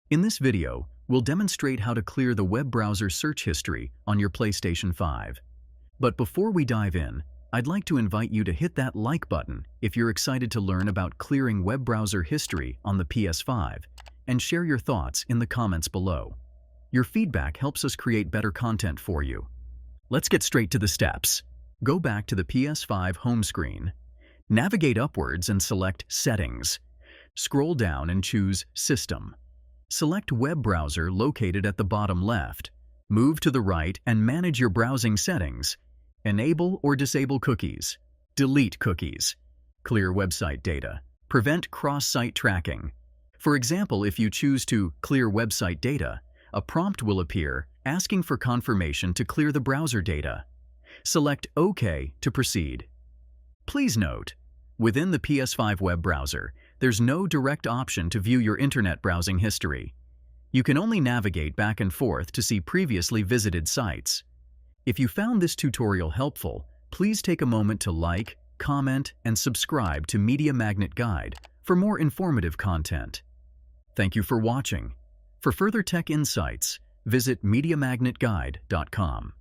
In this video, we'll demonstrate how to clear the web browser search history on your PlayStation 5. But before we dive in, I'd like to invite you to hit that like button if you're excited to learn about clearing web browser history on the PS5, and share your thoughts in the comments below. Your feedback helps us create better content for you. Let's get straight to the steps. Go back to the PS5 home screen. Navigate upwards and select Settings. Scroll down and choose System. Select Web Browser located at the bottom left. Move to the right and manage your browsing settings. Enable or disable cookies. Delete cookies. Clear website data. Prevent cross-site tracking. For example, if you choose to clear website data, a prompt will appear asking for confirmation to clear the browser data. Select OK to proceed. Please note, within the PS5 web browser, there's no direct option to view your internet browsing history. You can only navigate back and forth to see previously visited sites. If you found this tutorial helpful, please take a moment to like, comment, and subscribe to Media Magnet Guide for more informative content. Thank you for watching. For further tech insights, visit mediamagnet.business.